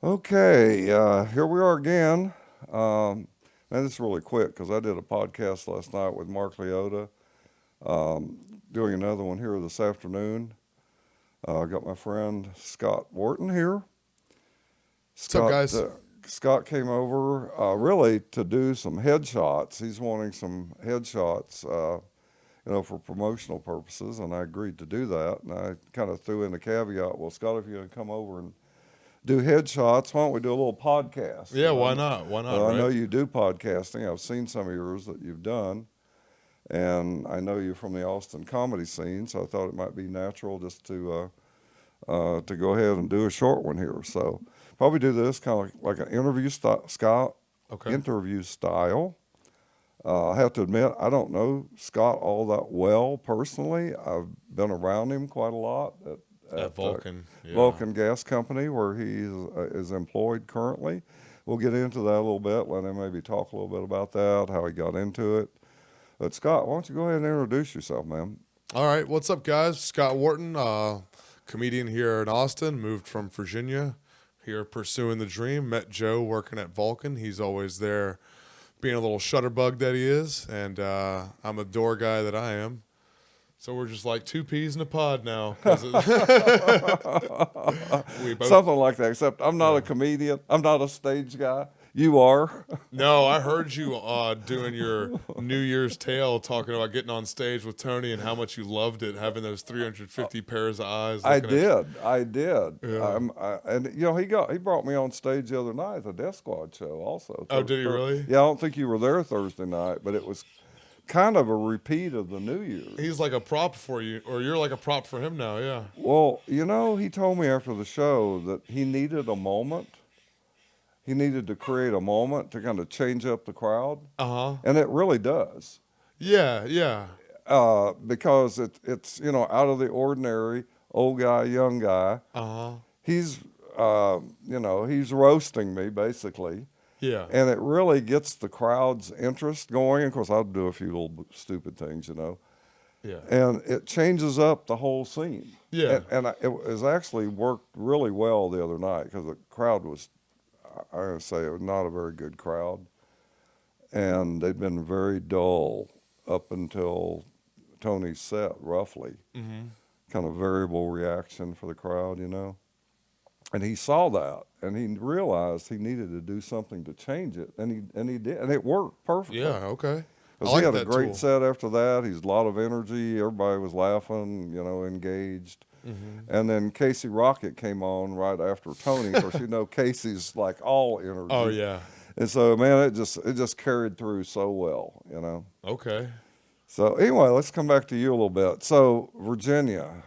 Okay, here we are again. Man, this is really quick because I did a podcast last night with Mark Leota. Doing another one here this afternoon. I got my friend Scott Wharton here. What's up, guys? Scott came over really to do some headshots. He's wanting some headshots, for promotional purposes, and I agreed to do that. And I kind of threw in the caveat, well, Scott, if you would come over and do headshots, why don't we do a little podcast? Yeah, why not? Why not? Well, right? I know you do podcasting. I've seen some of yours that you've done, and I know you from the Austin comedy scene, so I thought it might be natural just to go ahead and do a short one here. So probably do this kind of like an interview Scott. Okay. Interview style. I have to admit, I don't know Scott all that well personally. I've been around him quite a lot At Vulcan. Vulcan Gas Company, where he is employed currently. We'll get into that a little bit, let him maybe talk a little bit about that, how he got into it. But Scott, why don't you go ahead and introduce yourself, man? All right. What's up, guys? Scott Wharton, comedian here in Austin, moved from Virginia, here pursuing the dream. Met Joe working at Vulcan. He's always there being a little shutterbug that he is, and I'm a door guy that I am. So we're just like two peas in a pod now. Something like that, except I'm not a comedian. I'm not a stage guy. You are. No, I heard you doing your New Year's tale, talking about getting on stage with Tony and how much you loved it, having those 350 pairs of eyes. I did. Yeah. And he brought me on stage the other night at the Death Squad show also. Oh, did he really? Yeah, I don't think you were there Thursday night, but it was kind of a repeat of the New Year's. He's like a prop for you, or you're like a prop for him now, yeah. Well, he told me after the show that he needed a moment. He needed to create a moment to kind of change up the crowd. Uh-huh. And it really does. Yeah, yeah. Because it's out of the ordinary, old guy, young guy. Uh-huh. He's he's roasting me basically. Yeah. And it really gets the crowd's interest going. Of course, I'll do a few little stupid things, Yeah. And it changes up the whole scene. Yeah. And it was actually worked really well the other night because the crowd was, I gotta say, it was not a very good crowd. And they'd been very dull up until Tony's set, roughly. Mm-hmm. Kind of variable reaction for the crowd, And he saw that, and he realized he needed to do something to change it, and he did, and it worked perfectly. Yeah, okay. Because he had a great set after that. He's a lot of energy. Everybody was laughing, engaged. Mm-hmm. And then Casey Rocket came on right after Tony. Of course, Casey's like all energy. Oh, yeah. And so, man, it just carried through so well, Okay. So anyway, let's come back to you a little bit. So Virginia.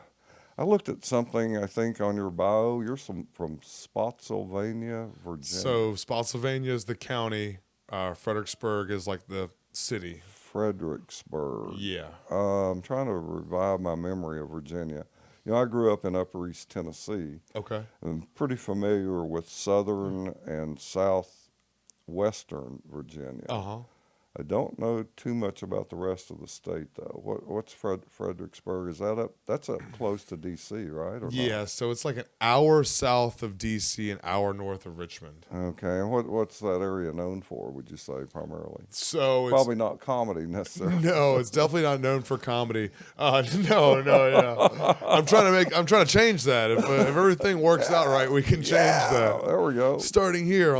I looked at something, I think, on your bio. You're from Spotsylvania, Virginia. So Spotsylvania is the county. Fredericksburg is like the city. Fredericksburg. Yeah. I'm trying to revive my memory of Virginia. I grew up in Upper East Tennessee. Okay. I'm pretty familiar with southern and southwestern Virginia. Uh-huh. I don't know too much about the rest of the state, though. What's Fredericksburg? Is that up? That's up close to D.C., right? Or Yeah, not? so it's like an hour south of D.C., an hour north of Richmond. Okay, and what's that area known for, would you say, primarily? So it's Probably not comedy, necessarily. No, it's definitely not known for comedy. No, yeah. I'm trying to change that. If everything works out right, we can change that. There we go. Starting here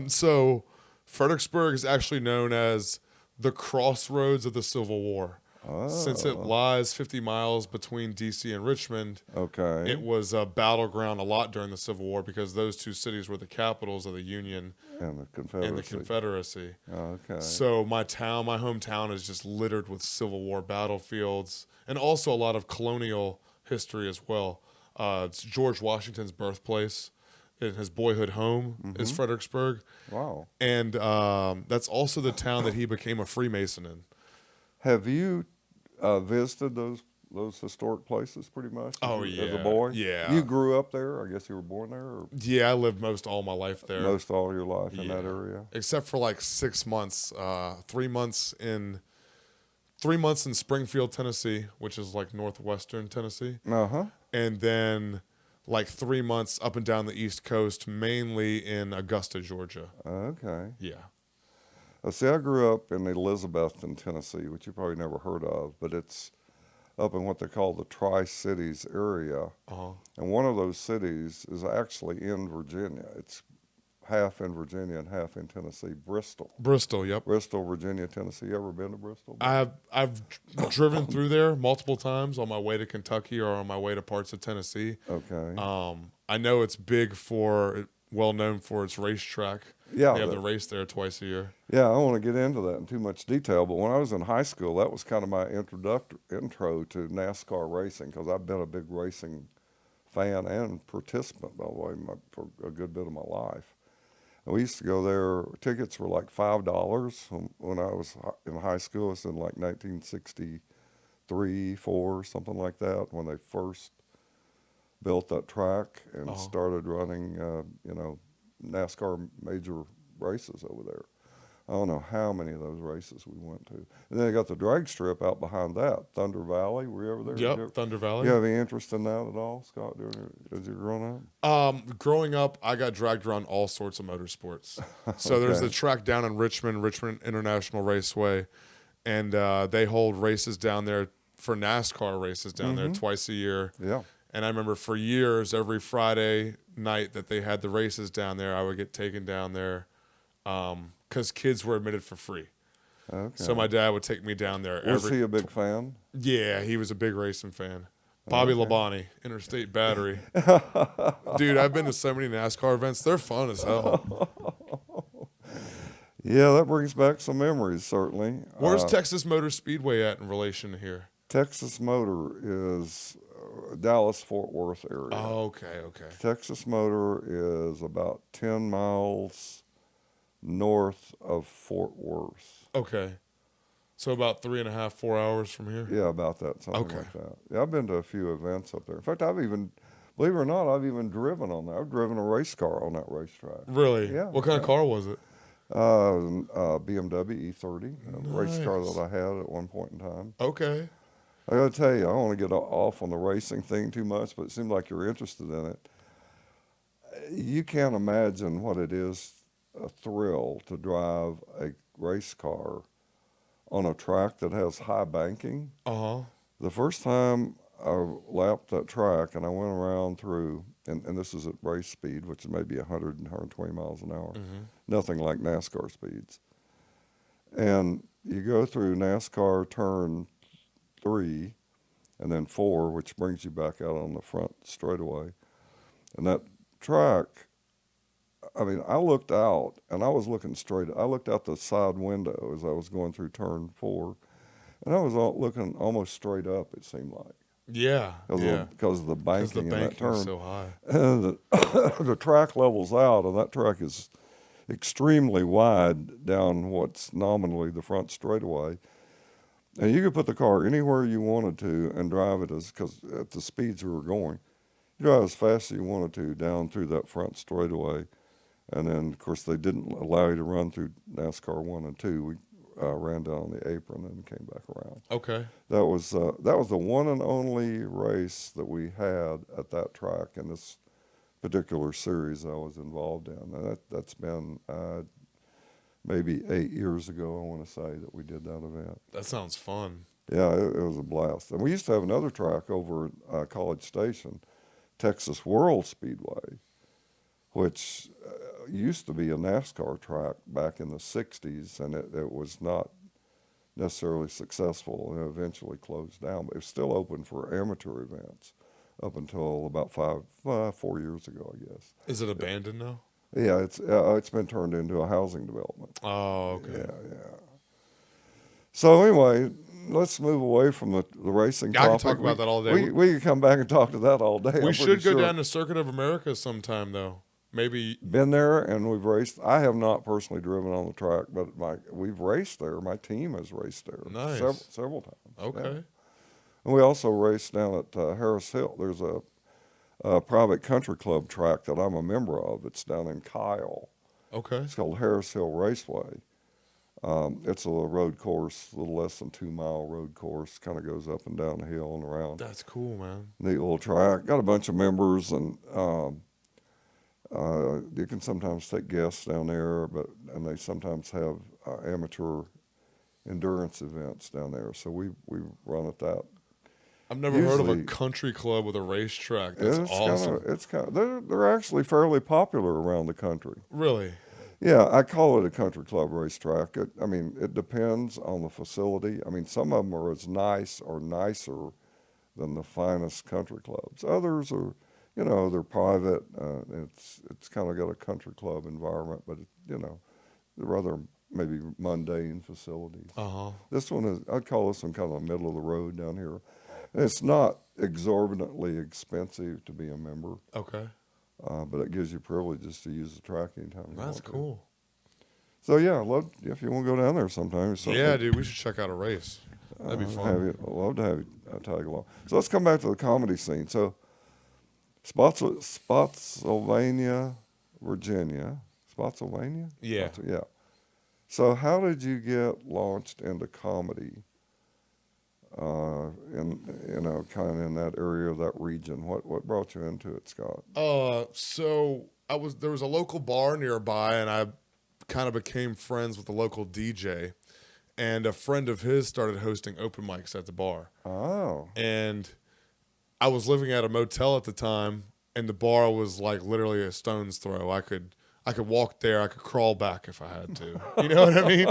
so Fredericksburg is actually known as the crossroads of the Civil War. Since it lies 50 miles between D.C. and Richmond, Okay. it was a battleground a lot during the Civil War because those two cities were the capitals of the Union And the Confederacy. and the Confederacy. Okay. So my hometown is just littered with Civil War battlefields and also a lot of colonial history as well. It's George Washington's birthplace. And his boyhood home is Fredericksburg. Wow. And that's also the town that he became a Freemason in. Have you visited those historic places pretty much? Oh, As yeah. a boy? Yeah. You grew up there? I guess you were born there? Or Yeah, I lived most all my life there. most all your life in that area? Except for like 6 months. 3 months in 3 months in Springfield, Tennessee, which is like northwestern Tennessee. Uh-huh. And then like 3 months up and down the East Coast, mainly in Augusta, Georgia. Okay. Yeah. See, I grew up in Elizabethton, Tennessee, which you probably never heard of, but it's up in what they call the Tri-Cities area. Uh-huh. And one of those cities is actually in Virginia. It's half in Virginia and half in Tennessee, Bristol. Bristol, yep. Bristol, Virginia, Tennessee. You ever been to Bristol? I've driven through there multiple times on my way to Kentucky or on my way to parts of Tennessee. Okay. I know it's well known for its racetrack. Yeah. They have the race there twice a year. Yeah, I don't want to get into that in too much detail, but when I was in high school, that was kind of my intro to NASCAR racing, because I've been a big racing fan and participant, by the way, for a good bit of my life. And we used to go there. Tickets were like $5 when I was in high school. It was in like 1963, 4, something like that, when they first built that track and started running, NASCAR major races over there. I don't know how many of those races we went to. And then they got the drag strip out behind that, Thunder Valley. Were you ever there? Yep, Thunder Valley. You have any interest in that at all, Scott, as you're growing up? Growing up, I got dragged around all sorts of motorsports. So there's the track down in Richmond International Raceway, and they hold races down there for NASCAR races down there twice a year. Yeah. And I remember for years, every Friday night that they had the races down there, I would get taken down there because kids were admitted for free. Okay. So my dad would take me down there. Was he a big fan? Yeah, he was a big racing fan. Bobby Labonte, Interstate Battery. Dude, I've been to so many NASCAR events. They're fun as hell. Yeah, that brings back some memories, certainly. Where's Texas Motor Speedway at in relation to here? Texas Motor is Dallas-Fort Worth area. Oh, okay. Texas Motor is about 10 miles north of Fort Worth. Okay. So about 3.5, 4 hours from here? Yeah, about that, something like that. Yeah, I've been to a few events up there. In fact, believe it or not, I've even driven on that. I've driven a race car on that racetrack. Really? Yeah. What kind of car was it? BMW E30, a race car that I had at one point in time. Okay. I got to tell you, I don't want to get off on the racing thing too much, but it seemed like you're interested in it. You can't imagine what it is, a thrill to drive a race car on a track that has high banking. The first time I lapped that track and I went around through, and this is at race speed, which is maybe 100 and 120 miles an hour, nothing like NASCAR speeds. And you go through NASCAR turn 3 and then 4, which brings you back out on the front straightaway. And that track, I mean, I looked out and I was looking straight. I looked out the side window as I was going through turn 4, and I was looking almost straight up, it seemed like. Yeah. Because of the banking in that turn. Is so high. And the track levels out, and that track is extremely wide down what's nominally the front straightaway. And you could put the car anywhere you wanted to and drive it because at the speeds we were going, you drive as fast as you wanted to down through that front straightaway. And then, of course, they didn't allow you to run through NASCAR 1 and 2. We ran down the apron and came back around. Okay. That was the one and only race that we had at that track in this particular series I was involved in. And that's been maybe 8 years ago, I want to say, that we did that event. That sounds fun. Yeah, it was a blast. And we used to have another track over at College Station, Texas World Speedway, which used to be a NASCAR track back in the 60s, and it was not necessarily successful and eventually closed down, but it was still open for amateur events up until about 4 years ago, I guess. Is it abandoned now? Yeah, it's been turned into a housing development. Oh, okay. Yeah. So anyway, let's move away from the racing topic. I can talk about that all day. We could come back and talk to that all day. We should go down to Circuit of America sometime, though. Maybe. Been there, and we've raced. I have not personally driven on the track, but we've raced there. My team has raced there. Nice. Several times. Okay. Yeah. And we also raced down at Harris Hill. There's a private country club track that I'm a member of. It's down in Kyle. Okay. It's called Harris Hill Raceway. It's a little road course, a little less than 2 mile road course. Kind of goes up and down the hill and around. That's cool, man. Neat little track. Got a bunch of members, and you can sometimes take guests down there, and they sometimes have amateur endurance events down there. So we run at that. I've never heard of a Usually- country club with a racetrack. That's It's awesome. they're actually fairly popular around the country. Really? Yeah, I call it a country club racetrack. It depends on the facility. I mean, some of them are as nice or nicer than the finest country clubs. Others are, they're private. It's kind of got a country club environment, but they're rather maybe mundane facilities. This one I'd call this one kind of middle of the road down here. And it's not exorbitantly expensive to be a member. Okay. But it gives you privileges to use the track anytime you want That's to. cool. So yeah, if you want to go down there sometime. Yeah, dude, we should check out a race. That'd be fun. I'd love to have you tag along. So let's come back to the comedy scene. So Spotsylvania, Virginia. Spotsylvania? Yeah. Yeah. So how did you get launched into comedy? Kind of in that area of that region. What brought you into it, Scott? So there was a local bar nearby, and I kind of became friends with the local DJ, and a friend of his started hosting open mics at the bar. Oh. And I was living at a motel at the time, and the bar was like literally a stone's throw. I could walk there. I could crawl back if I had to. You know what I mean?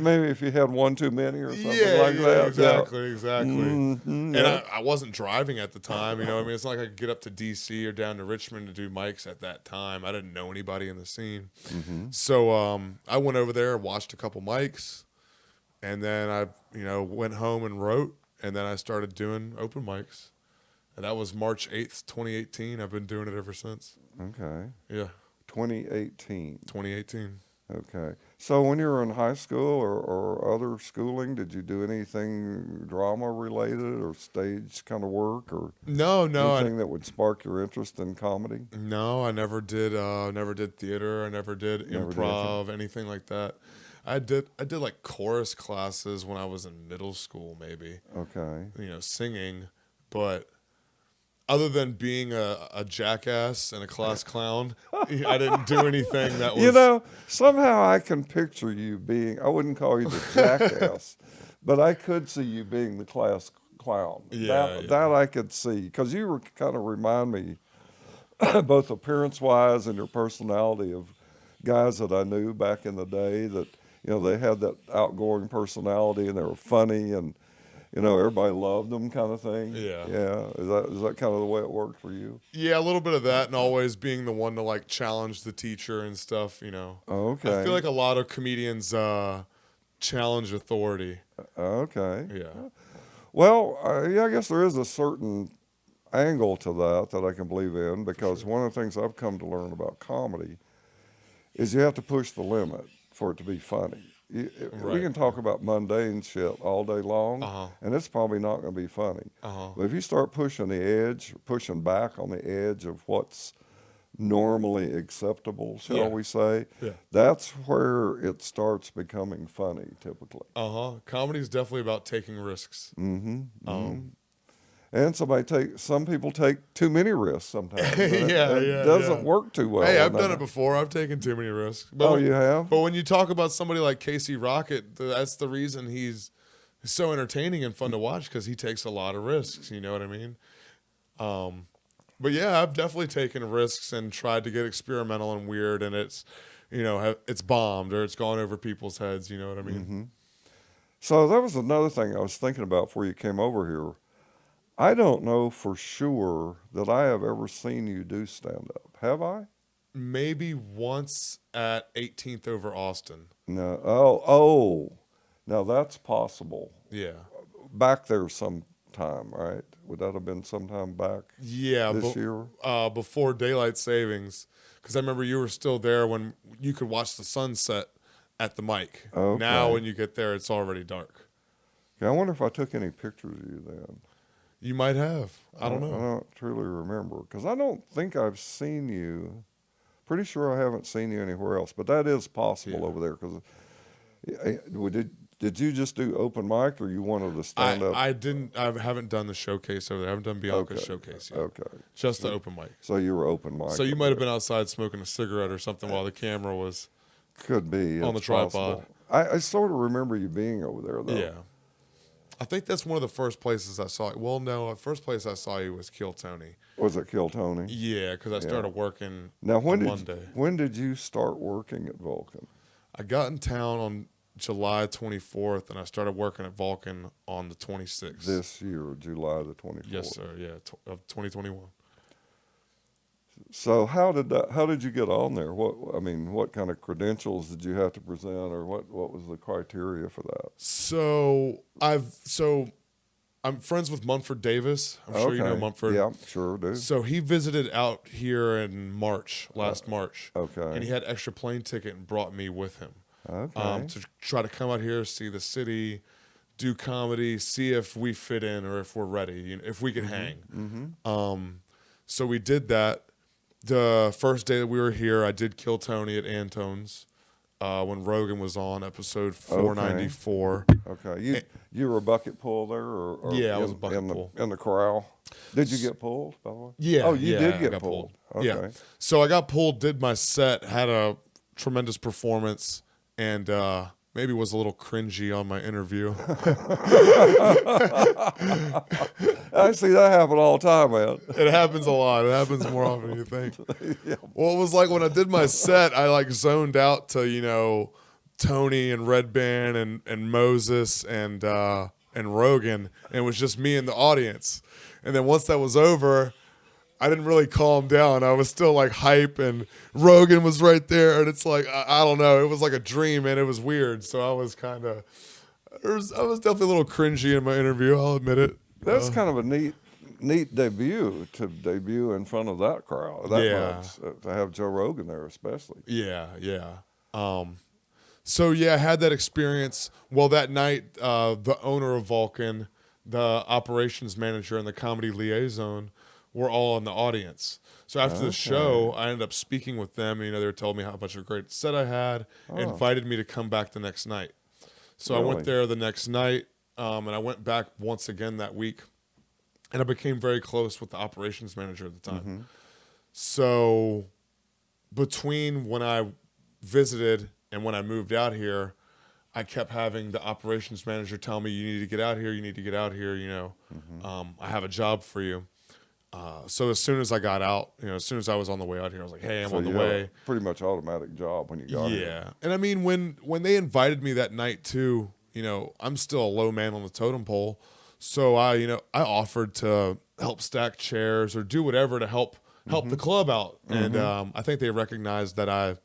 Maybe if you had one too many or something like that. Exactly. Mm-hmm, And I wasn't driving at the time. You know what I mean? It's not like I could get up to D.C. or down to Richmond to do mics at that time. I didn't know anybody in the scene. Mm-hmm. So I went over there, watched a couple mics, and then I went home and wrote, and then I started doing open mics. And that was March 8th, 2018. I've been doing it ever since. Okay. Yeah. 2018. 2018. Okay. So when you were in high school or other schooling, did you do anything drama related or stage kind of work or No. anything that would spark your interest in comedy? No, I never did. Never did theater. I never did improv, anything like that. I did like chorus classes when I was in middle school, maybe. Okay. Singing, but other than being a jackass and a class clown, I didn't do anything that was. Somehow I can picture you being, I wouldn't call you the jackass, but I could see you being the class clown. That I could see, because you kind of remind me, both appearance-wise and your personality, of guys that I knew back in the day that, they had that outgoing personality and they were funny and, everybody loved them kind of thing. Yeah. Yeah. Is that kind of the way it worked for you? Yeah, a little bit of that, and always being the one to like challenge the teacher and stuff. Okay. I feel like a lot of comedians challenge authority. Okay. Yeah. Well, I guess there is a certain angle to that I can believe in, because one of the things I've come to learn about comedy is you have to push the limit for it to be funny. We can talk about mundane shit all day long, and it's probably not going to be funny. But if you start pushing the edge, pushing back on the edge of what's normally acceptable, shall we say, that's where it starts becoming funny, typically. Comedy is definitely about taking risks. And some people take too many risks sometimes. It Yeah. doesn't work too well. Hey, I've done it before. I've taken too many risks. Oh, you have? But when you talk about somebody like Casey Rocket, that's the reason he's so entertaining and fun to watch, because he takes a lot of risks. You know what I mean? But yeah, I've definitely taken risks and tried to get experimental and weird, and it's bombed or it's gone over people's heads. You know what I mean? So that was another thing I was thinking about before you came over here. I don't know for sure that I have ever seen you do stand-up. Have I? Maybe once at 18th over Austin. No. Oh. Now that's possible. Yeah. Back there sometime, right? Would that have been sometime back this year? Before daylight savings. Because I remember you were still there when you could watch the sunset at the mic. Okay. Now when you get there, it's already dark. Okay, I wonder if I took any pictures of you then. You might have. I don't know. I don't truly remember, because I don't think I've seen you pretty sure I haven't seen you anywhere else, but that is possible Yeah. over there. Because did you just do open mic, or you wanted to stand up? I haven't done the showcase over there. I haven't done Bianca's Okay. showcase yet. Okay. Just the open mic. So you were open mic. So you over might have there. been outside smoking a cigarette or something while the camera was. Could be on the it's tripod. possible. I sort of remember you being over there, though. Yeah. I think that's one of the first places I saw you. Well, no, the first place I saw you was Kill Tony. Was it Kill Tony? Yeah, because I started working Now, on Monday. when did you start working at Vulcan? I got in town on July 24th, and I started working at Vulcan on the 26th. This year, July the 24th. Yes, sir. Yeah, of 2021. So how did you get on there? What kind of credentials did you have to present, or what was the criteria for that? So I'm friends with Munford Davis. I'm sure you know Munford. Yeah, sure do. So he visited out here in last March. Okay. And he had extra plane ticket and brought me with him. Okay. To try to come out here, see the city, do comedy, see if we fit in or if we're ready, if we could hang. Mm-hmm. So we did that. The first day that we were here, I did Kill Tony at Antone's when Rogan was on episode 494. Okay. You were a bucket pull there, or Yeah, I was a bucket pull. in the corral. Did you get pulled, by the way? Yeah. Oh, you did I get got pulled. Yeah. Okay. So I got pulled, did my set, had a tremendous performance, and maybe was a little cringy on my interview. I see that happen all the time, man. It happens a lot. It happens more often than you think. Yeah. Well, it was like when I did my set, I like zoned out to, Tony and Red Band and Moses and Rogan, and it was just me in the audience. And then once that was over, I didn't really calm down. I was still like hype, and Rogan was right there, and it's like I don't know. It was like a dream, and it was weird. So I was I was definitely a little cringy in my interview. I'll admit it. That's kind of a neat debut to debut in front of that crowd. Much, to have Joe Rogan there, especially. Yeah. So I had that experience. Well, that night, the owner of Vulcan, the operations manager, and the comedy liaison were all in the audience. So after the show, I ended up speaking with them. They were telling me how much of a great set I had, and invited me to come back the next night. So I went there the next night, and I went back once again that week, and I became very close with the operations manager at the time. Mm-hmm. So between when I visited and when I moved out here, I kept having the operations manager tell me, you need to get out here, I have a job for you. So as soon as I got out, as soon as I was on the way out here, I was like, hey, I'm on the way. Pretty much automatic job when you got here. Yeah. And I mean, when they invited me that night too, I'm still a low man on the totem pole. So I offered to help stack chairs or do whatever to help the club out. And I think they recognized that I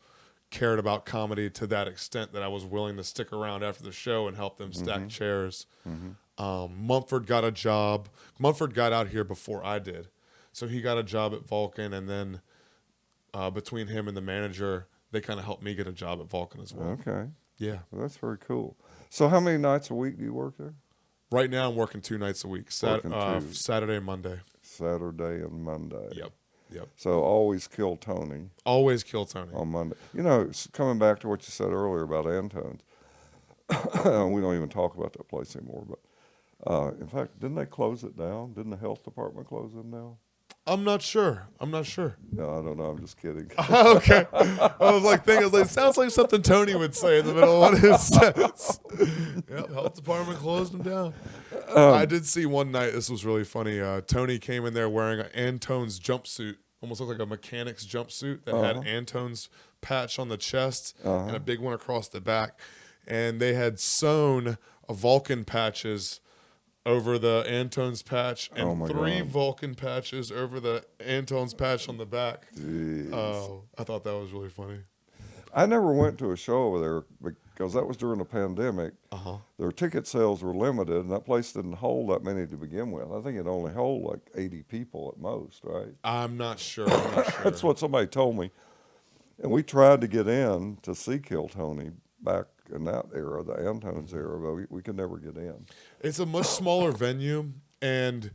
cared about comedy to that extent that I was willing to stick around after the show and help them stack chairs. Mumford got a job. Mumford got out here before I did. So he got a job at Vulcan, and then between him and the manager, they kind of helped me get a job at Vulcan as well. Okay. Yeah. Well, that's very cool. So how many nights a week do you work there? Right now I'm working 2 nights a week, Saturday and Monday. Saturday and Monday. Yep. So always Kill Tony. Always Kill Tony. On Monday. Coming back to what you said earlier about Antone's, we don't even talk about that place anymore, but in fact, didn't they close it down? Didn't the health department close them down? I'm not sure. No, I don't know. I'm just kidding. Okay. I was like thinking, it sounds like something Tony would say in the middle of one of his sets. Yep, health department closed him down. I did see one night, this was really funny. Tony came in there wearing an Antone's jumpsuit, almost looked like a mechanic's jumpsuit that had Antone's patch on the chest and a big one across the back. And they had sewn a Vulcan patches over the Antone's patch and 3 Vulcan patches over the Antone's patch on the back. Oh, I thought that was really funny. I never went to a show over there because that was during the pandemic. Their ticket sales were limited, and that place didn't hold that many to begin with. I think it only held like 80 people at most, right? I'm not sure. That's what somebody told me. And we tried to get in to see Kill Tony back in that era, the Antone's era, but we could never get in. It's a much smaller venue, and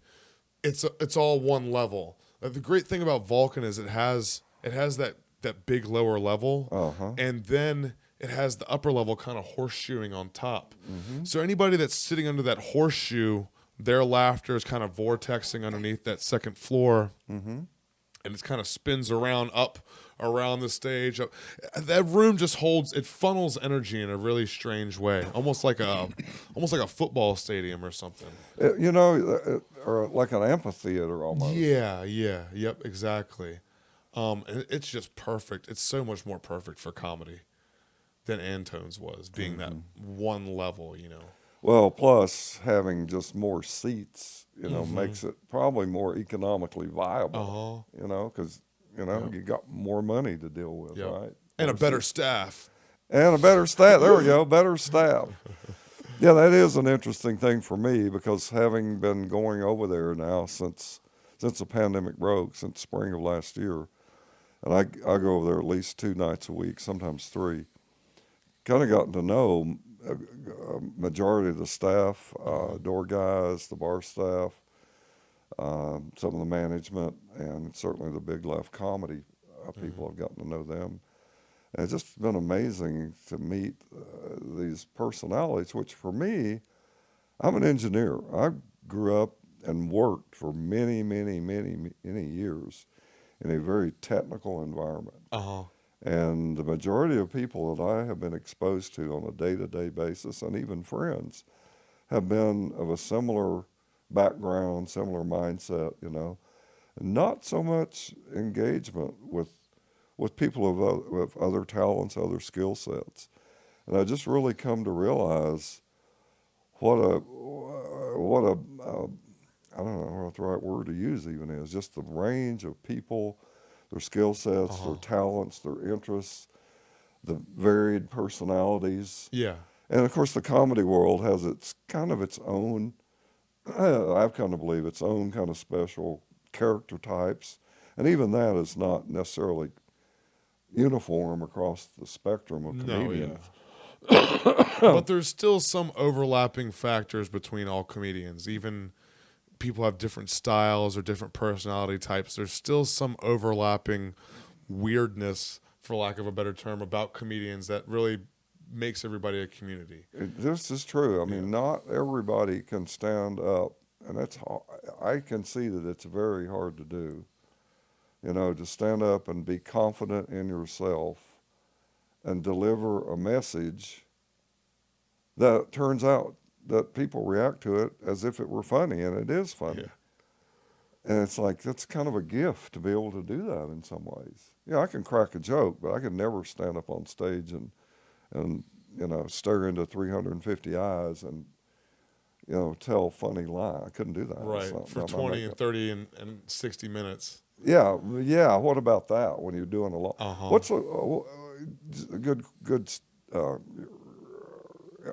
it's all one level. The great thing about Vulcan is it has that that big lower level, Uh-huh. and then it has the upper level kind of horseshoeing on top. Mm-hmm. So anybody that's sitting under that horseshoe, their laughter is kind of vortexing underneath that second floor, Mm-hmm. and it kind of spins around up around the stage. That room just it funnels energy in a really strange way, almost like a football stadium or something. Or like an amphitheater almost. Yep, exactly. And it's just perfect. It's so much more perfect for comedy than Antone's was, being that one level, Well, plus having just more seats, Mm-hmm. makes it probably more economically viable. Uh-huh. Because Yep. you got more money to deal with, Yep. right? And a More better seats. staff. And a better staff. There we go, better staff. Yeah, that is an interesting thing for me because having been going over there now since the pandemic broke, since spring of last year, and I go over there at least 2 nights a week, sometimes 3. Kind of gotten to know a majority of the staff, door guys, the bar staff, some of the management, and certainly the Big Left comedy people. I've gotten to know them. And it's just been amazing to meet these personalities, which for me, I'm an engineer. I grew up and worked for many, many, many, many years in a very technical environment. Uh-huh. And the majority of people that I have been exposed to on a day-to-day basis, and even friends, have been of a similar background, similar mindset, Not so much engagement with people with other talents, other skill sets. And I just really come to realize what a I don't know what the right word to use even is, just the range of people, their skill sets, their talents, their interests, the varied personalities. Yeah. And of course the comedy world has its own, I've come to believe, its own kind of special character types. And even that is not necessarily uniform across the spectrum of No, comedians. But there's still some overlapping factors between all comedians. Even people have different styles or different personality types. There's still some overlapping weirdness, for lack of a better term, about comedians that really makes everybody a community. This is true. I mean, not everybody can stand up, and I can see that it's very hard to do. To stand up and be confident in yourself and deliver a message that turns out that people react to it as if it were funny, and it is funny. Yeah. And it's like, that's kind of a gift to be able to do that in some ways. I can crack a joke, but I could never stand up on stage and stare into 350 eyes and, tell a funny line. I couldn't do that. Right. For 20 and 30 and 60 minutes. Yeah. What about that when you're doing a lot? What's a good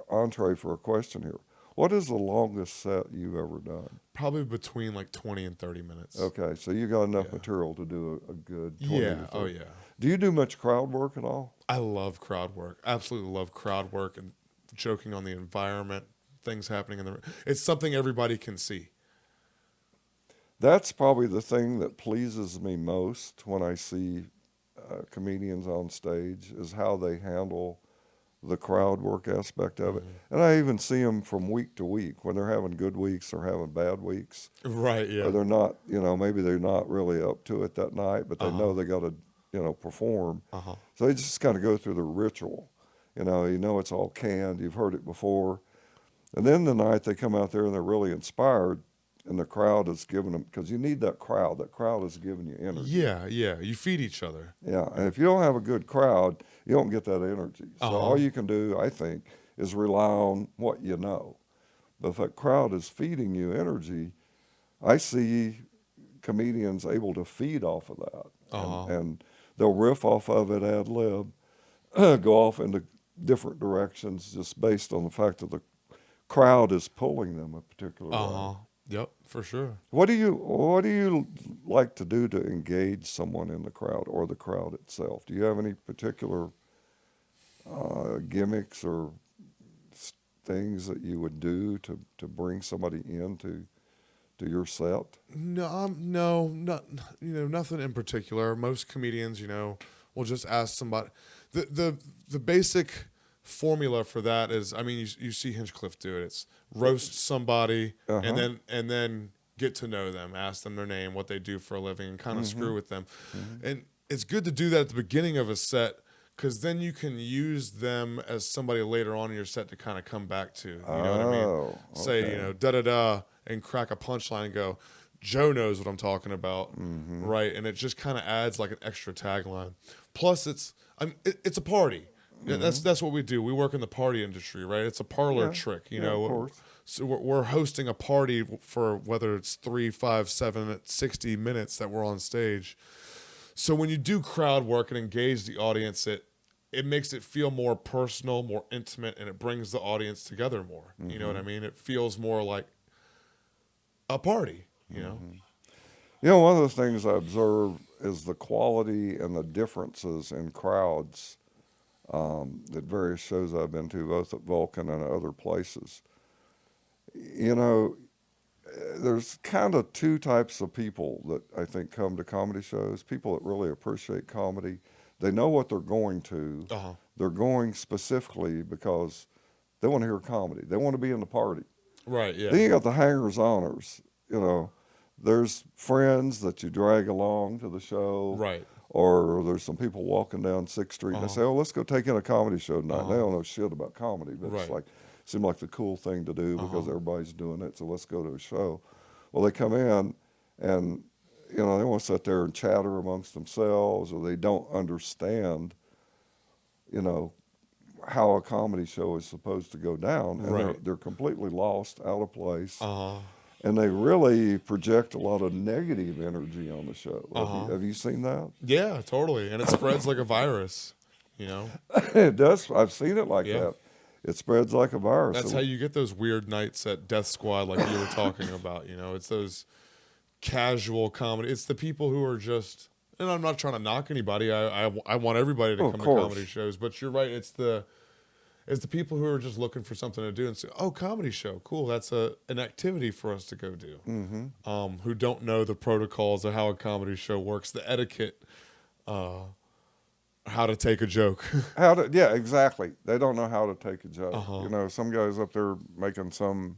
entree for a question here? What is the longest set you've ever done? Probably between like 20 and 30 minutes. Okay, so you got enough material to do a good 20 to 30. Oh, yeah. Do you do much crowd work at all? I love crowd work. Absolutely love crowd work and joking on the environment, things happening in the room. It's something everybody can see. That's probably the thing that pleases me most when I see comedians on stage is how they handle the crowd work aspect of it. And I even see them from week to week when they're having good weeks or having bad weeks. Right, yeah. Or they're not, maybe they're not really up to it that night, but they know they got to, perform. So they just kind of go through the ritual. It's all canned. You've heard it before. And then the night they come out there and they're really inspired, and the crowd is giving them, because you need that crowd. That crowd is giving you energy. Yeah. You feed each other. Yeah, and if you don't have a good crowd, you don't get that energy. So all you can do, I think, is rely on what you know. But if that crowd is feeding you energy, I see comedians able to feed off of that. And they'll riff off of it, ad lib, go off into different directions just based on the fact that the crowd is pulling them a particular way. Yep, for sure. What do you like to do to engage someone in the crowd or the crowd itself? Do you have any particular gimmicks or things that you would do to bring somebody into your set? No, nothing in particular. Most comedians, Well, just ask somebody. The basic formula for that is, I mean, you see Hinchcliffe do it. It's roast somebody Uh-huh. and then get to know them, ask them their name, what they do for a living, and kind of screw with them. And it's good to do that at the beginning of a set because then you can use them as somebody later on in your set to kind of come back to. You know what I mean? Oh, Say, okay. you know, da da da, and crack a punchline and go, Joe knows what I'm talking about, right? And it just kind of adds like an extra tagline. Plus, it's a party. Yeah, that's what we do. We work in the party industry, right? It's a parlor Yeah. trick, you Yeah, of know. course. So we're hosting a party for whether it's 3, 5, 7, 60 minutes that we're on stage. So when you do crowd work and engage the audience, it makes it feel more personal, more intimate, and it brings the audience together more. You know what I mean? It feels more like a party, you know? You know, one of the things I observe is the quality and the differences in crowds at various shows I've been to, both at Vulcan and other places. You know, there's kind of two types of people that I think come to comedy shows. People that really appreciate comedy. They know what they're going to. Uh-huh. They're going specifically because they want to hear comedy. They want to be in the party. Right, yeah. Then you got the hangers-oners. You know, there's friends that you drag along to the show. Right. Or there's some people walking down 6th Street and they say, oh, let's go take in a comedy show tonight. And they don't know shit about comedy, but it's Right. like, seemed like the cool thing to do because everybody's doing it, so let's go to a show. Well, they come in and, you know, they want to sit there and chatter amongst themselves, or they don't understand, you know, how a comedy show is supposed to go down. And Right. they're completely lost, out of place. Uh-huh. And they really project a lot of negative energy on the show. Uh-huh. Have you seen that? Yeah, totally. And it spreads like a virus, you know? It does. I've seen it like Yeah. that. It spreads like a virus. That's how you get those weird nights at Death Squad like you were talking about, you know? It's those casual comedy. It's the people who are just, and I'm not trying to knock anybody. I want everybody to Of come to course. comedy shows, but you're right. It's the people who are just looking for something to do and say, "Oh, comedy show, cool. That's an activity for us to go do." Who don't know the protocols of how a comedy show works, the etiquette, how to take a joke. Yeah, exactly. They don't know how to take a joke. You know, some guy's up there making some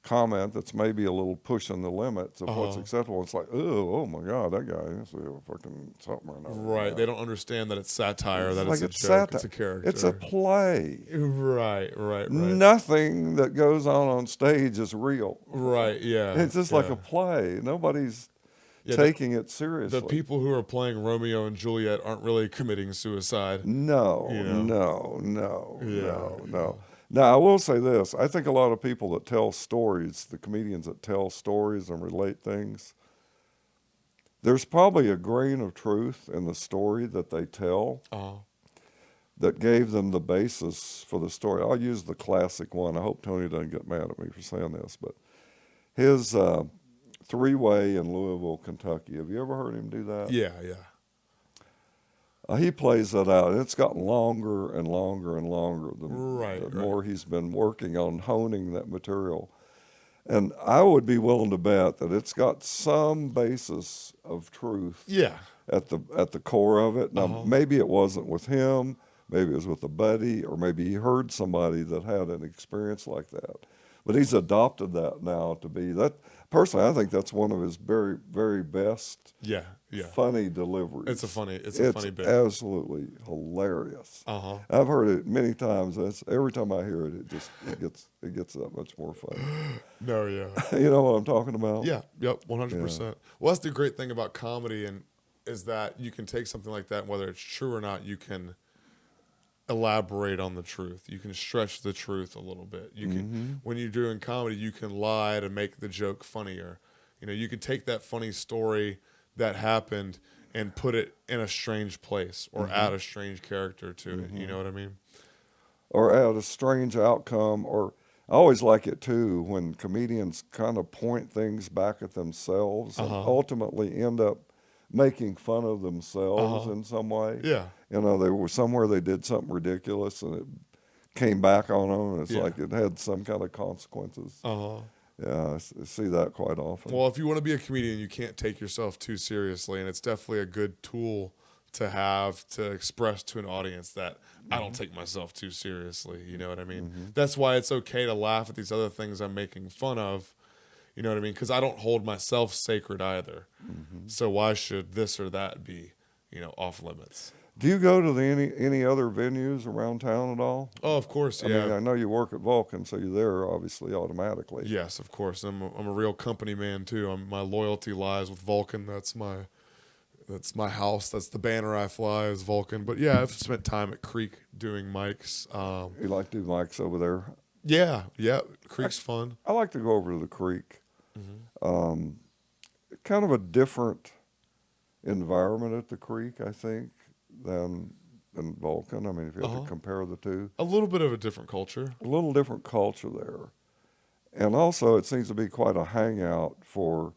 comment that's maybe a little pushing the limits of what's acceptable. It's like, oh my God, that guy is fucking something or another. Right. They don't understand that it's satire, that Like it's a joke, satire. it's a character. It's a play. Right. Nothing that goes on stage is real. Right, yeah. It's just like a play. Nobody's taking it seriously. The people who are playing Romeo and Juliet aren't really committing suicide. No, You know? no. Now, I will say this. I think a lot of people that tell stories, the comedians that tell stories and relate things, there's probably a grain of truth in the story that they tell that gave them the basis for the story. I'll use the classic one. I hope Tony doesn't get mad at me for saying this, but his three-way in Louisville, Kentucky. Have you ever heard him do that? Yeah. He plays that out, and it's gotten longer and longer and longer the more he's been working on honing that material. And I would be willing to bet that it's got some basis of truth at the core of it. Now, maybe it wasn't with him, maybe it was with a buddy, or maybe he heard somebody that had an experience like that. But he's adopted that now to be that. Personally, I think that's one of his very, very best funny deliveries. It's a funny bit. It's absolutely hilarious. I've heard it many times. Every time I hear it, it gets that much more fun. No, yeah. You know what I'm talking about? Yeah, yep, 100%. Well, that's the great thing about comedy, and is that you can take something like that, and whether it's true or not, you can elaborate on the truth. You can stretch the truth a little bit. You can, when you're doing comedy, you can lie to make the joke funnier. You know, you could take that funny story that happened and put it in a strange place or add a strange character to it. You know what I mean? Or add a strange outcome. Or I always like it too when comedians kind of point things back at themselves and ultimately end up making fun of themselves in some way. Yeah. You know, they were somewhere they did something ridiculous and it came back on them, and it's like it had some kind of consequences. Yeah, I see that quite often. Well, if you want to be a comedian, you can't take yourself too seriously, and it's definitely a good tool to have to express to an audience that I don't take myself too seriously. You know what I mean? That's why it's okay to laugh at these other things I'm making fun of. You know what I mean? Because I don't hold myself sacred either. So why should this or that be, off limits? Do you go to any other venues around town at all? Oh, of course, I yeah. mean, I know you work at Vulcan, so you're there obviously automatically. Yes, of course. I'm a real company man too. My loyalty lies with Vulcan. That's my house. That's the banner I fly is Vulcan. But yeah, I've spent time at Creek doing mics. You like to do mics over there? Yeah. Creek's fun. I like to go over to the Creek. Kind of a different environment at the Creek, I think, than Vulcan. I mean, if you have to compare the two. A little bit of a different culture. A little different culture there. And also, it seems to be quite a hangout for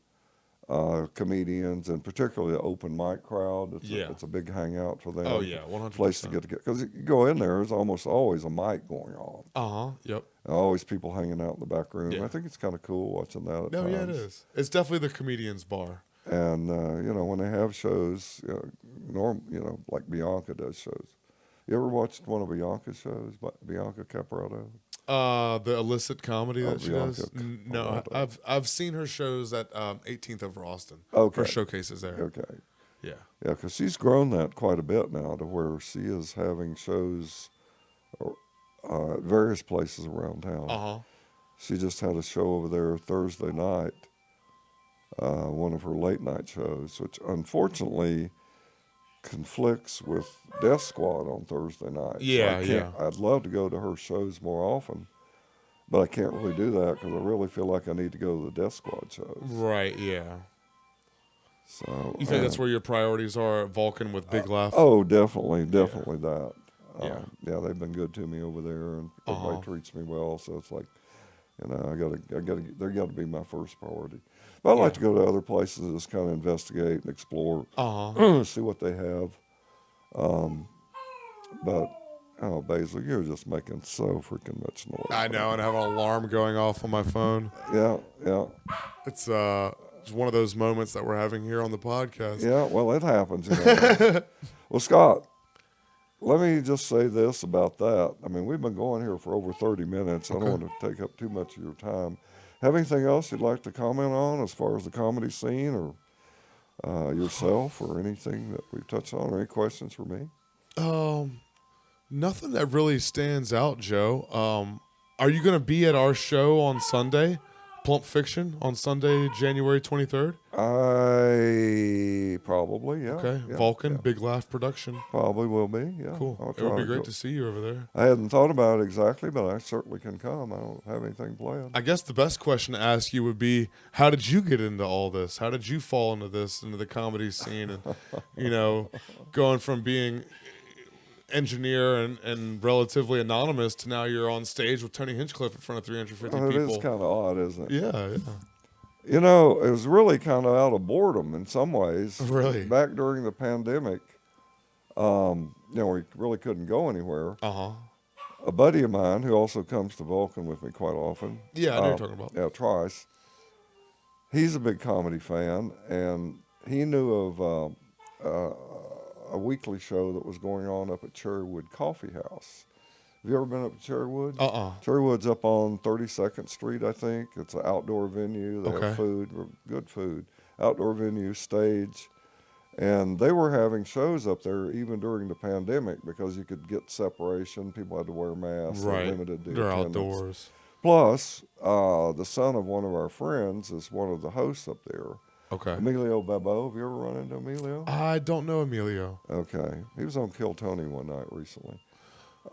comedians, and particularly the open mic crowd. It's a big hangout for them. Oh, yeah, 100%. Place to get together. Because you go in there, there's almost always a mic going on. Yep. And always people hanging out in the back room. Yeah. I think it's kind of cool watching that at No, times. yeah, it is. It's definitely the comedian's bar. And, when they have shows, like Bianca does shows. You ever watched one of Bianca's shows, Bianca Caparotto? The illicit comedy that she Bianca does? No, I've seen her shows at 18th over Austin. Okay. Her showcases there. Okay. Yeah. Yeah, because she's grown that quite a bit now to where she is having shows at various places around town. She just had a show over there Thursday night, one of her late night shows, which unfortunately conflicts with Death Squad on Thursday night. Yeah. I'd love to go to her shows more often, but I can't really do that because I really feel like I need to go to the Death Squad shows. Right, yeah. So You think that's where your priorities are at Vulcan with Big Laugh? Oh, definitely that. Yeah. Yeah, they've been good to me over there, and everybody treats me well. So it's like, they got to be my first priority. But I like to go to other places and just kind of investigate and explore, see what they have. But Basil, you're just making so freaking much noise. I know, and I have an alarm going off on my phone. Yeah. It's one of those moments that we're having here on the podcast. Yeah, well, it happens. Well, Scott, let me just say this about that. I mean, we've been going here for over 30 minutes. I don't want to take up too much of your time. Have anything else you'd like to comment on as far as the comedy scene or yourself or anything that we've touched on, or any questions for me? Nothing that really stands out, Joe. Are you going to be at our show on Sunday, Plump Fiction, on Sunday, January 23rd? Probably, yeah. Okay, yeah, Vulcan, yeah. Big Laugh Production. Probably will be, yeah. Cool. It would be great to see you over there. I hadn't thought about it exactly, but I certainly can come. I don't have anything planned. I guess the best question to ask you would be, how did you get into all this? How did you fall into the comedy scene, and going from being engineer and relatively anonymous to now you're on stage with Tony Hinchcliffe in front of 350 people. It is kind of odd, isn't it? Yeah. It was really kind of out of boredom in some ways. Really? Back during the pandemic, we really couldn't go anywhere. A buddy of mine who also comes to Vulcan with me quite often. Yeah, I know you're talking about. Yeah, Trice. He's a big comedy fan, and he knew of a weekly show that was going on up at Cherrywood Coffee House. Have you ever been up to Cherrywood? Cherrywood's up on 32nd Street, I think. It's an outdoor venue. They have food, good food. Outdoor venue, stage. And they were having shows up there even during the pandemic because you could get separation. People had to wear masks. Right. Limited the They're attendance. outdoors. Plus, the son of one of our friends is one of the hosts up there. Okay. Emilio Babo. Have you ever run into Emilio? I don't know Emilio. Okay. He was on Kill Tony one night recently.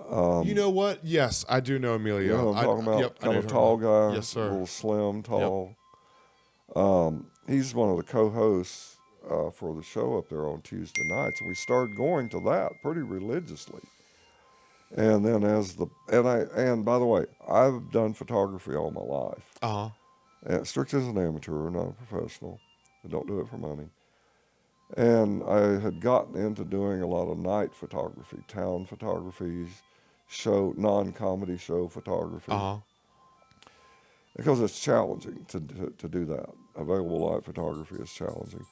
You know what? Yes, I do know Emilio. You know what I'm talking about? Yep, kind of tall guy. Yes, sir. A little slim, tall. Yep. He's one of the co-hosts for the show up there on Tuesday nights. And we started going to that pretty religiously. And then and by the way, I've done photography all my life. And strictly as an amateur, not a professional. I don't do it for money. And I had gotten into doing a lot of night photography, town photography, non-comedy show photography. Because it's challenging to do that. Available light photography is challenging.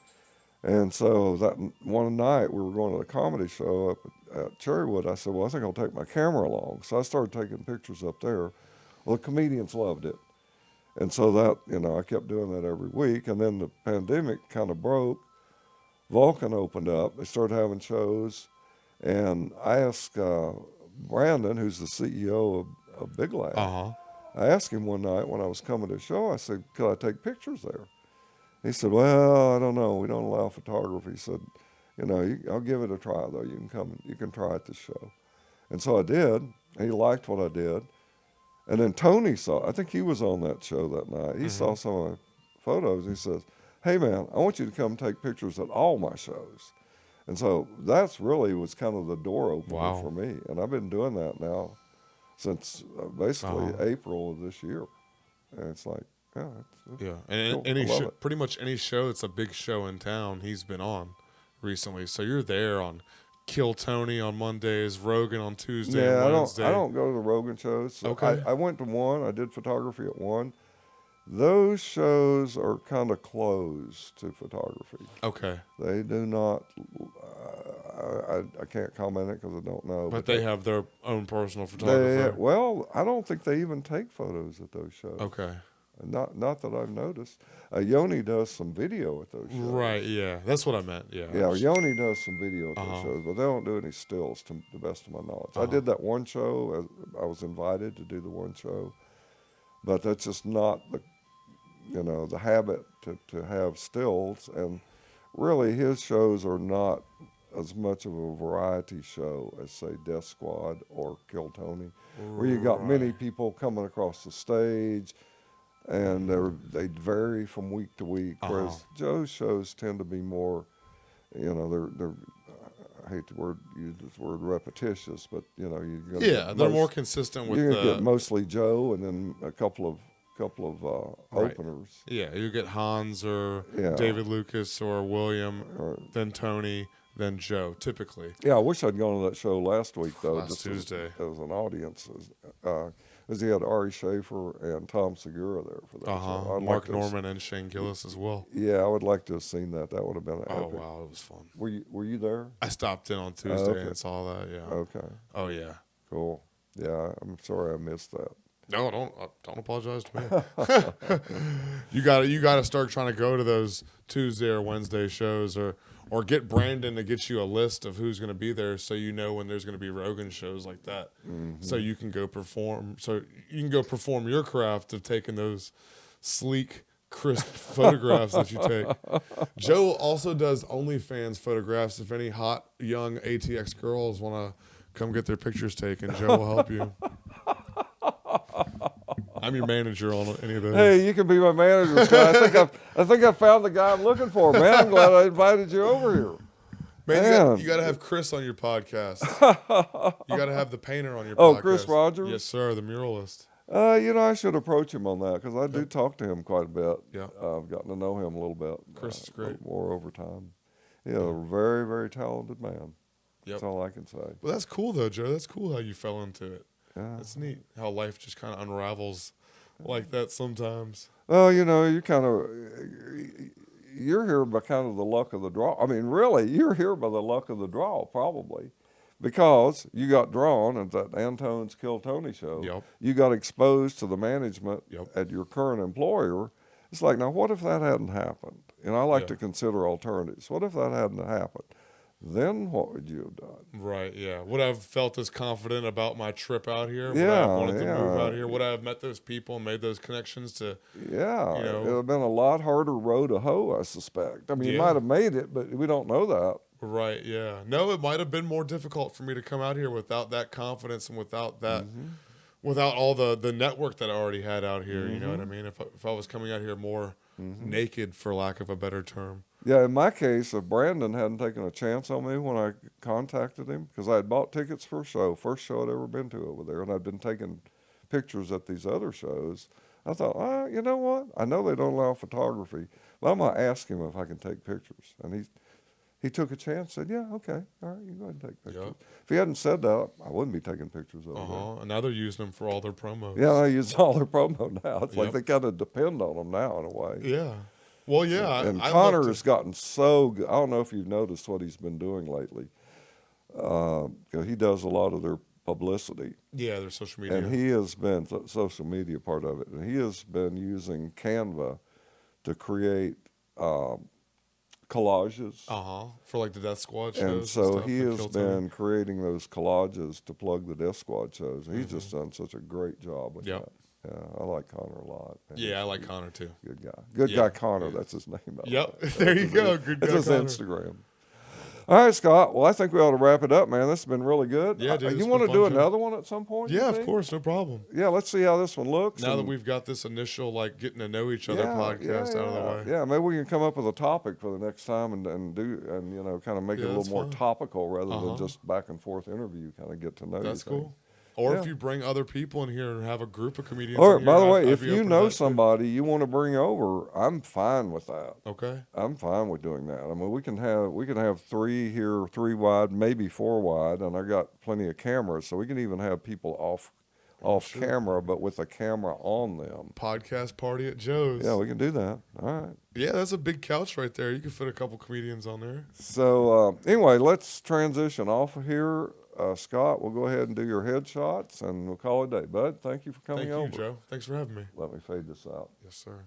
And so that one night we were going to the comedy show up at Cherrywood. I said, well, I think I'll take my camera along. So I started taking pictures up there. Well, the comedians loved it. And so that, I kept doing that every week. And then the pandemic kind of broke. Vulcan opened up. They started having shows. And I asked Brandon, who's the CEO of Big Laugh, I asked him one night when I was coming to the show, I said, could I take pictures there? He said, well, I don't know. We don't allow photography. He said, I'll give it a try, though. You can come, you can try at the show. And so I did. And he liked what I did. And then Tony I think he was on that show that night. He saw some of my photos. He says, hey, man, I want you to come take pictures at all my shows. And so that's really was kind of the door opener for me. And I've been doing that now since basically April of this year. And it's like, yeah. And cool. Pretty much any show that's a big show in town, he's been on recently. So you're there on Kill Tony on Mondays, Rogan on Tuesday and Wednesday. I don't go to the Rogan shows. So okay. I went to one. I did photography at one. Those shows are kind of closed to photography. Okay. They do not. I can't comment on it because I don't know. But they have their own personal photographer. Well, I don't think they even take photos at those shows. Okay. Not that I've noticed. Yoni does some video at those shows. Right, yeah. That's what I meant, yeah. Yeah, Yoni does some video at those shows, but they don't do any stills to the best of my knowledge. I did that one show. I was invited to do the one show, but that's just not the habit to have stills. And really, his shows are not as much of a variety show as, say, Death Squad or Kill Tony, where you got many people coming across the stage, and they vary from week to week. Whereas Joe's shows tend to be more, they're I hate to use this word repetitious, but they're more consistent with. You get mostly Joe, and then a couple of openers. Yeah, you get Hans or David Lucas or William, then Tony, then Joe, typically. Yeah, I wish I'd gone to that show last week, though. Last Tuesday. As an audience. Because he had Ari Schaefer and Tom Segura there for that show. Mark Norman and Shane Gillis as well. Yeah, I would like to have seen that. That would have been epic. Oh, wow, it was fun. Were you there? I stopped in on Tuesday and saw that, yeah. Okay. Oh, yeah. Cool. Yeah, I'm sorry I missed that. No, don't apologize to me. You gotta start trying to go to those Tuesday or Wednesday shows, or get Brandon to get you a list of who's going to be there, so you know when there's going to be Rogan shows like that, so you can go perform. So you can go perform your craft of taking those sleek, crisp photographs that you take. Joe also does OnlyFans photographs. If any hot young ATX girls want to come get their pictures taken, Joe will help you. I'm your manager on any of those. Hey, you can be my manager, Scott. I think I found the guy I'm looking for, man. I'm glad I invited you over here. Man, you got to have Chris on your podcast. You got to have the painter on your podcast. Oh, Chris Rogers? Yes, sir, the muralist. I should approach him on that because I do talk to him quite a bit. Yeah. I've gotten to know him a little bit. Chris is great. More over time. Yeah, a very, very talented man. Yep. That's all I can say. Well, that's cool, though, Joe. That's cool how you fell into it. Yeah. That's neat how life just kind of unravels like that sometimes. Well, you're here by kind of the luck of the draw. I mean, really, you're here by the luck of the draw, probably, because you got drawn at that Antone's Kill Tony show. Yep. You got exposed to the management at your current employer. It's like, now, what if that hadn't happened? And I like to consider alternatives. What if that hadn't happened? Then what would you have done? Right, yeah. Would I have felt as confident about my trip out here? Would I have wanted to move out here? Would I have met those people and made those connections to... Yeah, it would have been a lot harder row to hoe, I suspect. I mean, you might have made it, but we don't know that. Right, yeah. No, it might have been more difficult for me to come out here without that confidence and without that... Without all the network that I already had out here, you know what I mean? If I was coming out here more naked, for lack of a better term. Yeah, in my case, if Brandon hadn't taken a chance on me when I contacted him, because I had bought tickets for a show, first show I'd ever been to over there, and I'd been taking pictures at these other shows, I thought, you know what? I know they don't allow photography, but I'm going to ask him if I can take pictures. And he took a chance, said, yeah, okay, all right, you go ahead and take pictures. Yep. If he hadn't said that, I wouldn't be taking pictures of them. And now they're using them for all their promos. Yeah, they use all their promo now. It's like they kind of depend on them now in a way. Yeah. Well, yeah, And I Connor love has gotten so good. I don't know if you've noticed what he's been doing lately. 'Cause he does a lot of their publicity. yeah, their social media. And he has been, social media part of it, and he has been using Canva to create collages. For like the Death Squad shows. And so stuff, he like has Kill Tony. been creating those collages to plug the Death Squad shows. He's just done such a great job with Yep. that. Yeah, I like Connor a lot. Man. Yeah, I He's like a Connor too. good guy. Good Yeah, guy Connor, yeah. that's his name. by the Yep, way. there you go. Good It's guy his Connor. Instagram. All right, Scott. Well, I think we ought to wrap it up, man. This has been really good. Yeah, dude, You it's want to been do fun, Joe. another one at some point? you Yeah, of think? course, no problem. Yeah, let's see how this one looks. Now that and- we've got this initial like getting to know each other podcast out of the way. Yeah, maybe we can come up with a topic for the next time and kind of make it a Yeah, little that's more fine. topical rather than Uh-huh. just back and forth interview. Kind of get to know That's you. thing. cool. Or Yeah. if you bring other people in here and have a group of comedians. Or in by here, the way, I'd if be you open to know that, too. somebody you want to bring over, I'm fine with that. Okay. I'm fine with doing that. I mean, we can have 3 here, 3 wide, maybe 4 wide, and I got plenty of cameras, so we can even have people off sure. camera, but with a camera on them. Podcast party at Joe's. Yeah, we can do that. All right. Yeah, that's a big couch right there. You can fit a couple comedians on there. So anyway, let's transition off of here. Scott, we'll go ahead and do your headshots, and we'll call it a day. Bud, thank you for coming Thank you, over. Joe. Thanks for having me. Let me fade this out. Yes, sir.